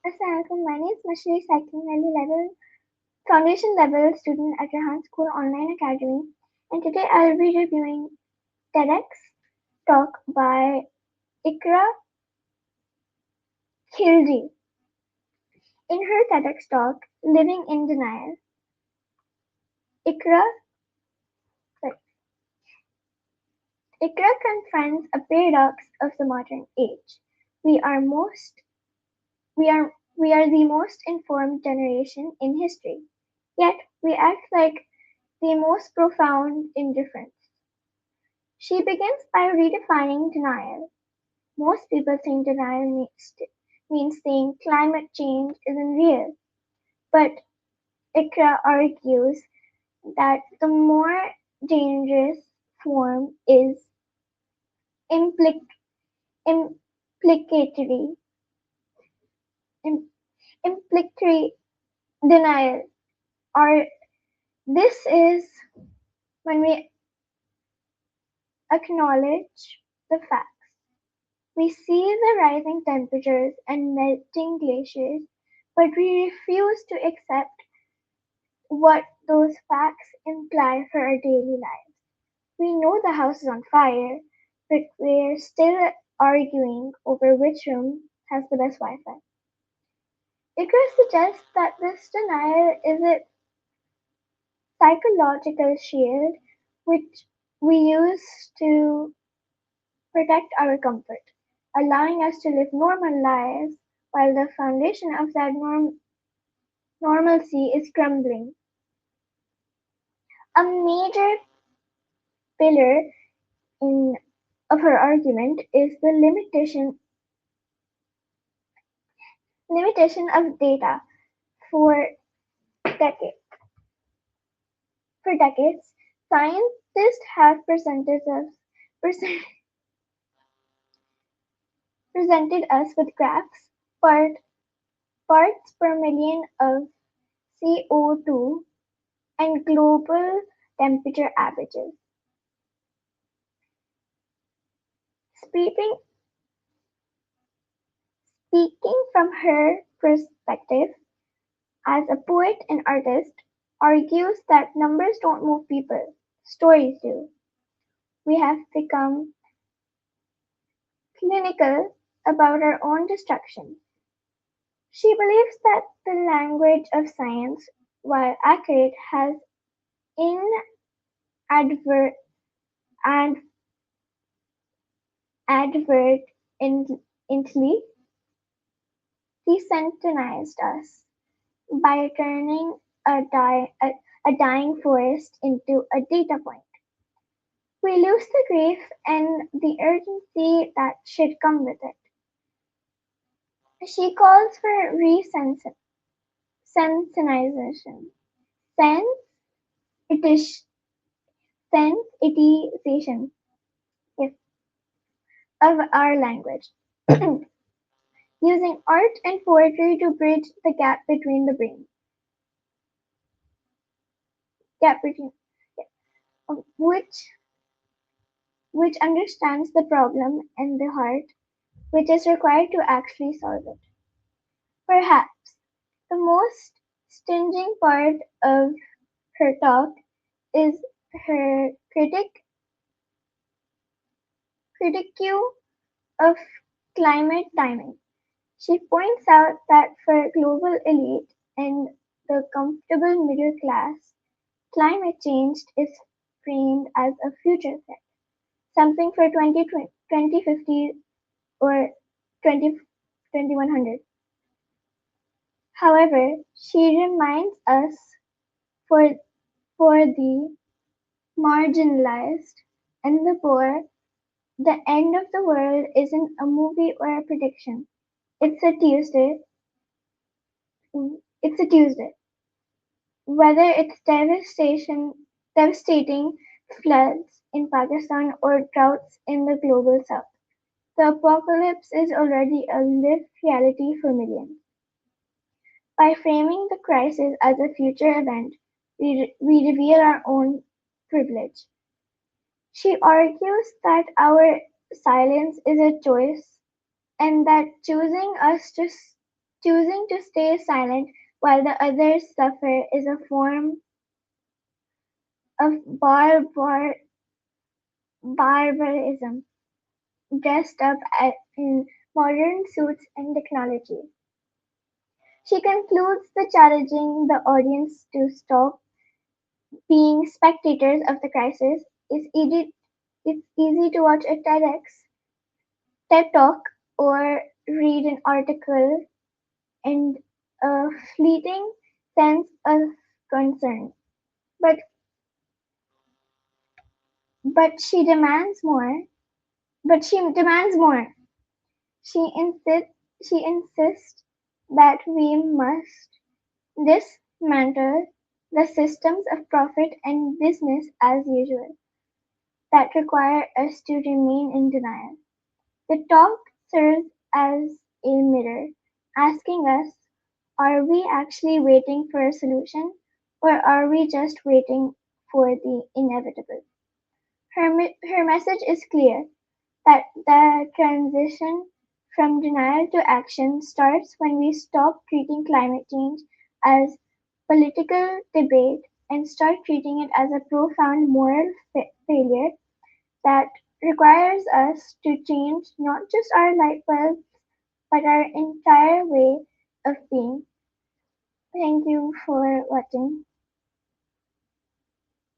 Assalamualaikum. My name is Mashri, foundation level student at Rahan School Online Academy, and today I'll be reviewing TEDx talk by Iqra Khilji. In her TEDx talk, Living in Denial, Iqra, sorry, Iqra confronts a paradox of the modern age. We are most we are the most informed generation in history, yet we act like the most profound indifference. She begins by redefining denial. Most people think denial means saying climate change isn't real, but Ikra argues that the more dangerous form is implic- implicatory, im- implicatory denial, or this is when we acknowledge the facts. We see the rising temperatures and melting glaciers, but we refuse to accept what those facts imply for our daily lives. We know the house is on fire, but we're still arguing over which room has the best Wi Fi. Icarus suggests that this denial is a psychological shield which we use to protect our comfort, allowing us to live normal lives while the foundation of that normalcy is crumbling. A major pillar in of her argument is the limitation of data. For decades, for decades, scientists have present, presented us with graphs, part, parts per million of CO2 and global temperature averages. Speaking, speaking from her perspective as a poet and artist, argues that numbers don't move people, stories do. We have become clinical about our own destruction. She believes that the language of science, while accurate, has inadvert and advertently desensitised us by turning a dying forest into a data point. We lose the grief and the urgency that should come with it. She calls for sensitization, sensitization, sensitization yes, of our language, using art and poetry to bridge the gap between which which understands the problem and the heart which is required to actually solve it. Perhaps the most stinging part of her talk is her critique of climate timing. She points out that for global elite and the comfortable middle class, climate change is framed as a future threat, something for 2050 or 2100. However, she reminds us for, for the marginalized and the poor, the end of the world isn't a movie or a prediction. It's a Tuesday. It's a Tuesday. Whether it's devastating floods in Pakistan or droughts in the global south, the apocalypse is already a lived reality for millions. By framing the crisis as a future event, we reveal our own privilege. She argues that our silence is a choice and that choosing us to Choosing to stay silent while the others suffer is a form of barbarism dressed up in modern suits and technology. She concludes the challenging the audience to stop being spectators of the crisis. It's easy to watch a TED talk, or read an article and a fleeting sense of concern. But but she demands more. But she demands more. She insists she insists that we must dismantle the systems of profit and business as usual that require us to remain in denial. The talk serves as a mirror, asking us, are we actually waiting for a solution, or are we just waiting for the inevitable? Her message is clear, that the transition from denial to action starts when we stop treating climate change as political debate and start treating it as a profound moral failure that requires us to change not just our light bulbs but our entire way of being. Thank you for watching.